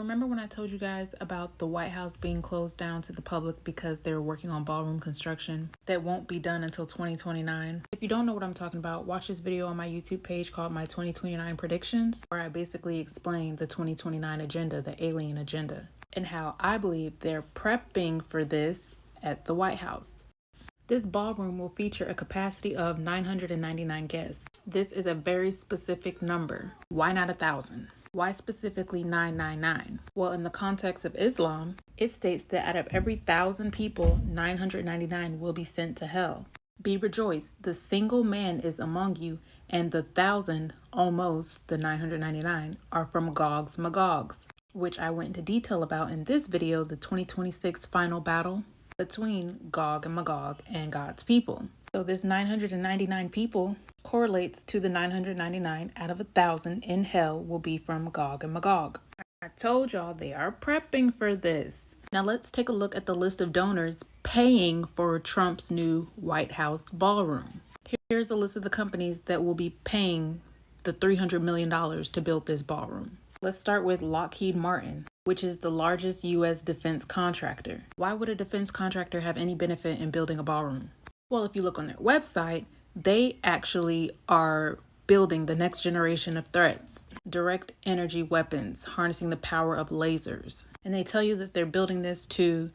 Remember when I told you guys about the White House being closed down to the public because they're working on ballroom construction that won't be done until 2029? If you don't know what I'm talking about, watch this video on my YouTube page called My 2029 Predictions, where I basically explain the 2029 agenda, the alien agenda, and how I believe they're prepping for this at the White House. This ballroom will feature a capacity of 999 guests. This is a very specific number. Why not 1,000? Why specifically 999? Well, in the context of Islam, it states that out of every 1,000 people, 999 will be sent to hell. Be rejoiced, the single man is among you, and the 1,000, almost the 999, are from Gog's Magogs, which I went into detail about in this video, the 2026 final battle between Gog and Magog and God's people. So this 999 people correlates to the 999 out of 1,000 in hell will be from Gog and Magog. I told y'all they are prepping for this. Now let's take a look at the list of donors paying for Trump's new White House ballroom. Here's a list of the companies that will be paying the $300 million to build this ballroom. Let's start with Lockheed Martin, which is the largest U.S. defense contractor. Why would a defense contractor have any benefit in building a ballroom? Well, if you look on their website, they actually are building the next generation of threats, direct energy weapons, harnessing the power of lasers. And they tell you that they're building this to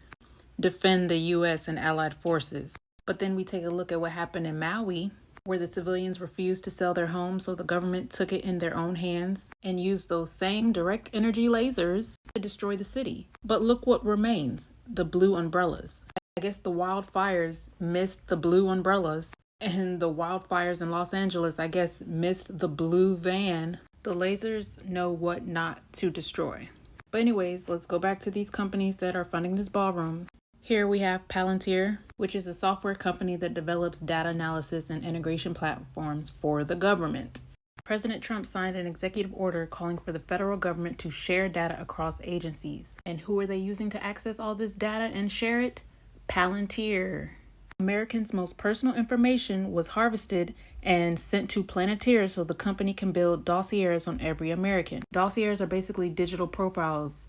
defend the U.S. and allied forces. But then we take a look at what happened in Maui, where the civilians refused to sell their homes, so the government took it in their own hands and used those same direct energy lasers to destroy the city. But look what remains, the blue umbrellas. I guess the wildfires missed the blue umbrellas, and the wildfires in Los Angeles, I guess, missed the blue van. The lasers know what not to destroy. But anyways, let's go back to these companies that are funding this ballroom. Here we have Palantir, which is a software company that develops data analysis and integration platforms for the government. President Trump signed an executive order calling for the federal government to share data across agencies. And who are they using to access all this data and share it? Palantir. Americans' most personal information was harvested and sent to Palantir so the company can build dossiers on every American. Dossiers are basically digital profiles.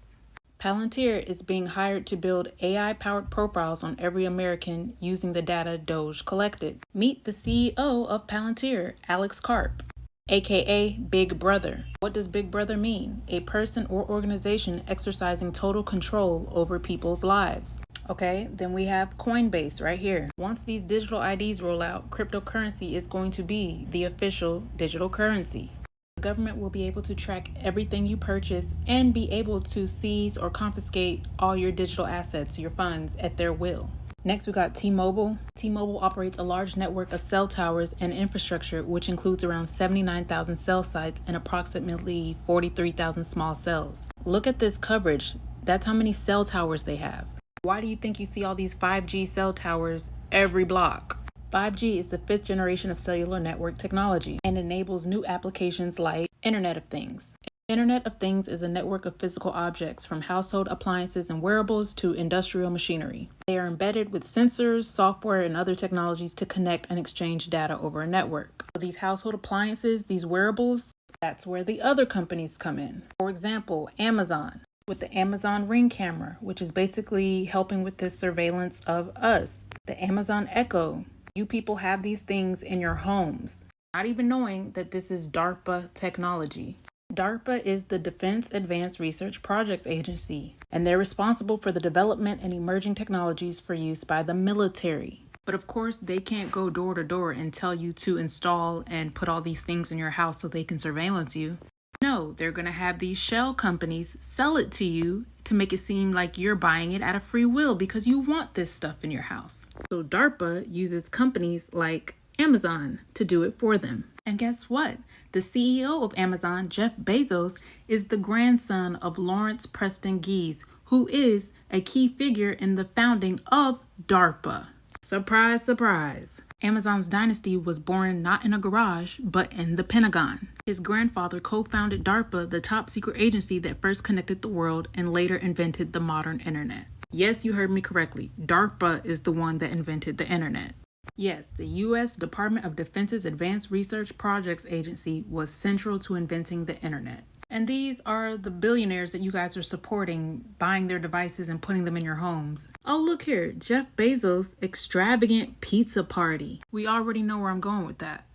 Palantir is being hired to build AI-powered profiles on every American using the data Doge collected. Meet the CEO of Palantir, Alex Karp, aka Big Brother. What does Big Brother mean? A person or organization exercising total control over people's lives. Okay, then we have Coinbase right here. Once these digital IDs roll out, cryptocurrency is going to be the official digital currency. The government will be able to track everything you purchase and be able to seize or confiscate all your digital assets, your funds, at their will. Next, we got T-Mobile. T-Mobile operates a large network of cell towers and infrastructure, which includes around 79,000 cell sites and approximately 43,000 small cells. Look at this coverage. That's how many cell towers they have. Why do you think you see all these 5G cell towers every block? 5G is the 5th generation of cellular network technology and enables new applications like Internet of Things. Internet of Things is a network of physical objects from household appliances and wearables to industrial machinery. They are embedded with sensors, software, and other technologies to connect and exchange data over a network. So these household appliances, these wearables, that's where the other companies come in. For example, Amazon, with the Amazon Ring camera, which is basically helping with this surveillance of us. The Amazon Echo. You people have these things in your homes, not even knowing that this is DARPA technology. DARPA is the Defense Advanced Research Projects Agency, and they're responsible for the development and emerging technologies for use by the military. But of course, they can't go door to door and tell you to install and put all these things in your house so they can surveillance you. No, they're going to have these shell companies sell it to you to make it seem like you're buying it out of free will because you want this stuff in your house. So DARPA uses companies like Amazon to do it for them. And guess what? The CEO of Amazon, Jeff Bezos, is the grandson of Lawrence Preston Guise, who is a key figure in the founding of DARPA. Surprise, surprise. Amazon's dynasty was born not in a garage, but in the Pentagon. His grandfather co-founded DARPA, the top secret agency that first connected the world and later invented the modern internet. Yes, you heard me correctly. DARPA is the one that invented the internet. Yes, the U.S. Department of Defense's Advanced Research Projects Agency was central to inventing the internet. And these are the billionaires that you guys are supporting, buying their devices and putting them in your homes. Oh, look here, Jeff Bezos' extravagant pizza party. We already know where I'm going with that.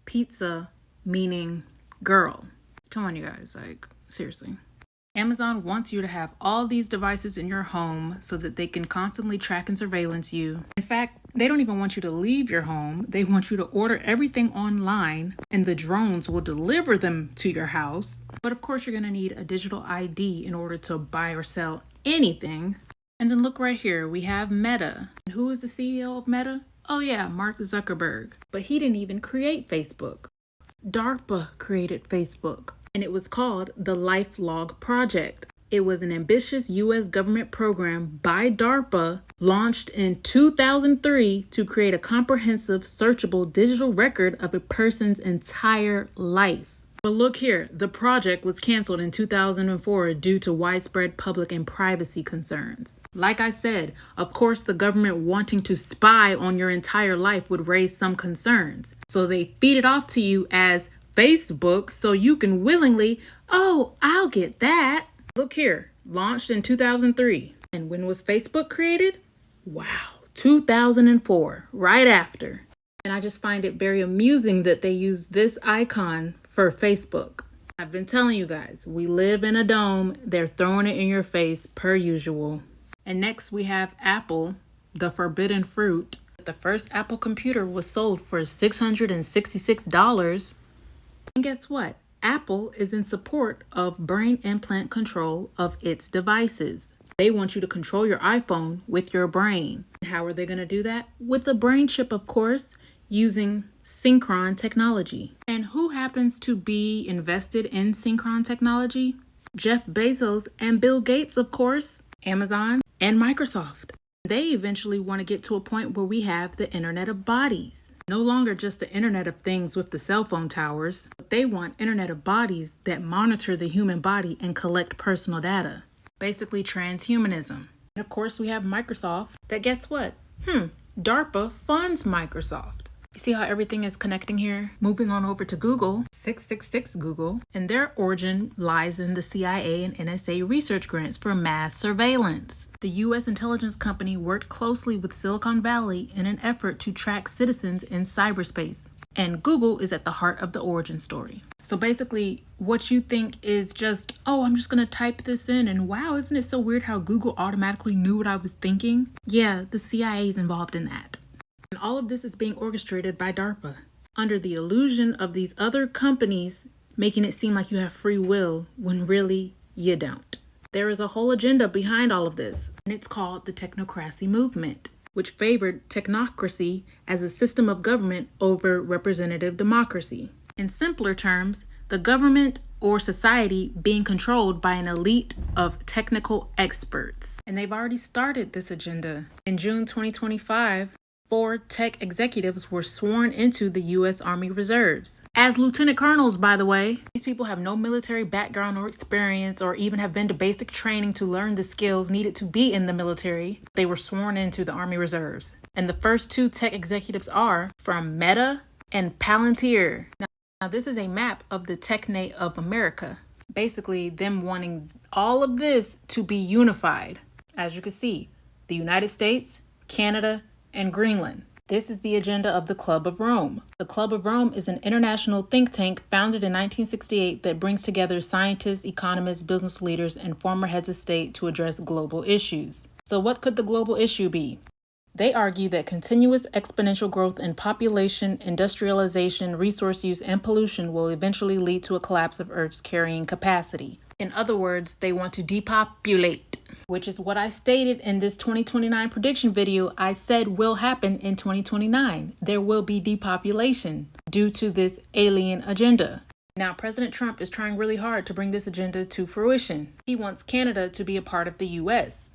Pizza meaning girl. Come on, you guys, like, seriously. Amazon wants you to have all these devices in your home so that they can constantly track and surveillance you. In fact, they don't even want you to leave your home. They want you to order everything online and the drones will deliver them to your house. But of course, you're going to need a digital ID in order to buy or sell anything. And then look right here, we have Meta. And who is the CEO of Meta? Oh yeah, Mark Zuckerberg. But he didn't even create Facebook. DARPA created Facebook. And it was called the LifeLog Project. It was an ambitious U.S. government program by DARPA launched in 2003 to create a comprehensive, searchable digital record of a person's entire life. But look here, the project was canceled in 2004 due to widespread public and privacy concerns. Like I said, of course, the government wanting to spy on your entire life would raise some concerns. So they feed it off to you as Facebook so you can willingly, oh, I'll get that. Look here, launched in 2003. And when was Facebook created? Wow, 2004, right after. And I just find it very amusing that they use this icon for Facebook. I've been telling you guys, we live in a dome. They're throwing it in your face per usual. And next we have Apple, the forbidden fruit. The first Apple computer was sold for $666. And guess what? Apple is in support of brain implant control of its devices. They want you to control your iPhone with your brain. How are they going to do that? With a brain chip, of course, using Synchron technology. And who happens to be invested in Synchron technology? Jeff Bezos and Bill Gates, of course, Amazon and Microsoft. They eventually want to get to a point where we have the Internet of Bodies. No longer just the Internet of Things with the cell phone towers, but they want Internet of Bodies that monitor the human body and collect personal data. Basically transhumanism. And of course we have Microsoft that, guess what? DARPA funds Microsoft. You see how everything is connecting here? Moving on over to Google, 666 Google, and their origin lies in the CIA and NSA research grants for mass surveillance. The U.S. intelligence company worked closely with Silicon Valley in an effort to track citizens in cyberspace. And Google is at the heart of the origin story. So basically, what you think is just, oh, I'm just going to type this in and wow, isn't it so weird how Google automatically knew what I was thinking? Yeah, the CIA is involved in that. And all of this is being orchestrated by DARPA under the illusion of these other companies making it seem like you have free will when really you don't. There is a whole agenda behind all of this, and it's called the Technocracy movement, which favored technocracy as a system of government over representative democracy. In simpler terms, the government or society being controlled by an elite of technical experts. And they've already started this agenda. In June 2025, 4 tech executives were sworn into the U.S. Army Reserves. As lieutenant colonels, by the way. These people have no military background or experience or even have been to basic training to learn the skills needed to be in the military. They were sworn into the Army Reserves. And the first 2 tech executives are from Meta and Palantir. Now this is a map of the technate of America. Basically, them wanting all of this to be unified. As you can see, the United States, Canada, and Greenland. This is the agenda of the Club of Rome. The Club of Rome is an international think tank founded in 1968 that brings together scientists, economists, business leaders, and former heads of state to address global issues. So what could the global issue be? They argue that continuous exponential growth in population, industrialization, resource use, and pollution will eventually lead to a collapse of Earth's carrying capacity. In other words, they want to depopulate, which is what I stated in this 2029 prediction video. I said will happen in 2029. There will be depopulation due to this alien agenda. Now, President Trump is trying really hard to bring this agenda to fruition. He wants Canada to be a part of the U.S.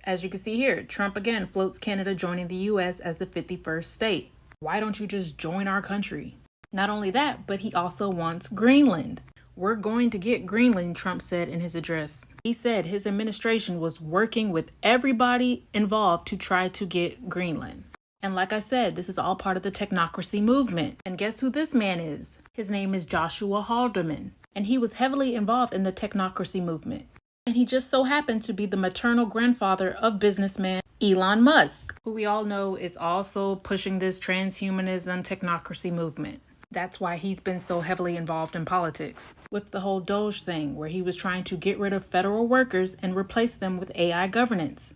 As you can see here, Trump again floats Canada joining the U.S. as the 51st state. Why don't you just join our country? Not only that, but he also wants Greenland. We're going to get Greenland, Trump said in his address. He said his administration was working with everybody involved to try to get Greenland. And like I said, this is all part of the technocracy movement. And guess who this man is? His name is Joshua Haldeman. and he was heavily involved in the technocracy movement. And he just so happened to be the maternal grandfather of businessman Elon Musk, who we all know is also pushing this transhumanism technocracy movement. That's why he's been so heavily involved in politics with the whole Doge thing, where he was trying to get rid of federal workers and replace them with AI governance.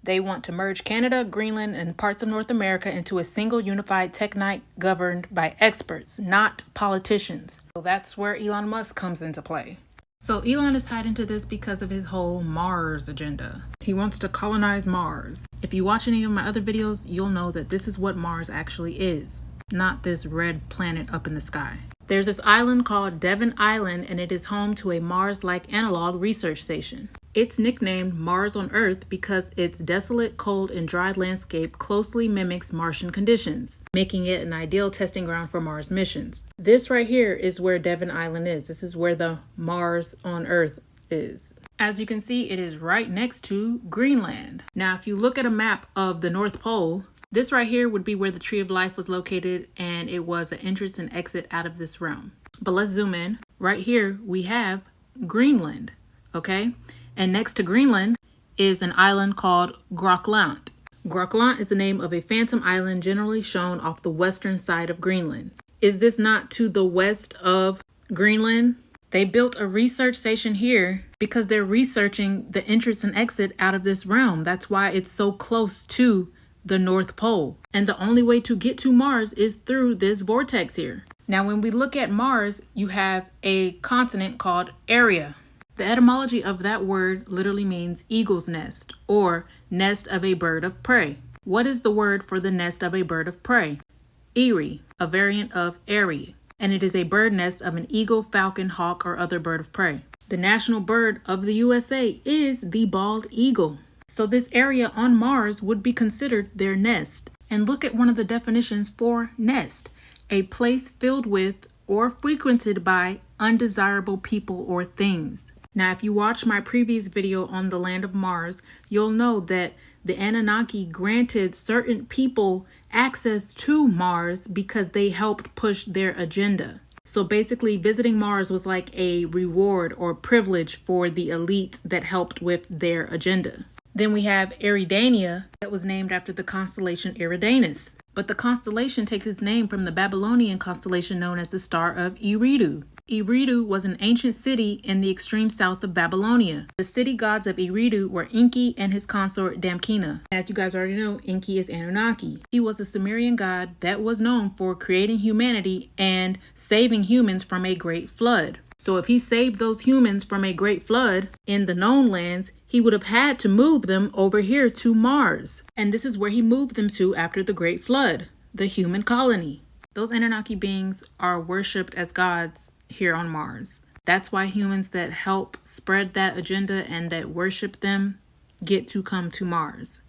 They want to merge Canada, Greenland, and parts of North America into a single unified technite governed by experts, not politicians. So that's where Elon Musk comes into play. So Elon is tied into this because of his whole Mars agenda. He wants to colonize Mars. If you watch any of my other videos, you'll know that this is what Mars actually is, not this red planet up in the sky. There's this island called Devon Island, and it is home to a Mars-like analog research station. It's nicknamed Mars on Earth because its desolate, cold, and dry landscape closely mimics Martian conditions, making it an ideal testing ground for Mars missions. This right here is where Devon Island is. This is where the Mars on Earth is. As you can see, it is right next to Greenland. Now, if you look at a map of the North Pole, this right here would be where the Tree of Life was located, and it was an entrance and exit out of this realm. But let's zoom in. Right here, we have Greenland, okay? And next to Greenland is an island called Grokland. Grokland is the name of a phantom island generally shown off the western side of Greenland. Is this not to the west of Greenland? They built a research station here because they're researching the entrance and exit out of this realm. That's why it's so close to the North Pole. And the only way to get to Mars is through this vortex here. Now, when we look at Mars, you have a continent called area. The etymology of that word literally means eagle's nest or nest of a bird of prey. What is the word for the nest of a bird of prey? Eyrie, a variant of airy, and it is a bird nest of an eagle, falcon, hawk, or other bird of prey. The national bird of the USA is the bald eagle. So this area on Mars would be considered their nest. And look at one of the definitions for nest: a place filled with or frequented by undesirable people or things. Now, if you watch my previous video on the land of Mars, you'll know that the Anunnaki granted certain people access to Mars because they helped push their agenda. So basically, visiting Mars was like a reward or privilege for the elite that helped with their agenda. Then we have Eridania, that was named after the constellation Eridanus. But the constellation takes its name from the Babylonian constellation known as the Star of Eridu. Eridu was an ancient city in the extreme south of Babylonia. The city gods of Eridu were Enki and his consort Damkina. As you guys already know, Enki is Anunnaki. He was a Sumerian god that was known for creating humanity and saving humans from a great flood. So if he saved those humans from a great flood in the known lands, he would have had to move them over here to Mars. And this is where he moved them to after the Great Flood, the human colony. Those Anunnaki beings are worshipped as gods here on Mars. That's why humans that help spread that agenda and that worship them get to come to Mars.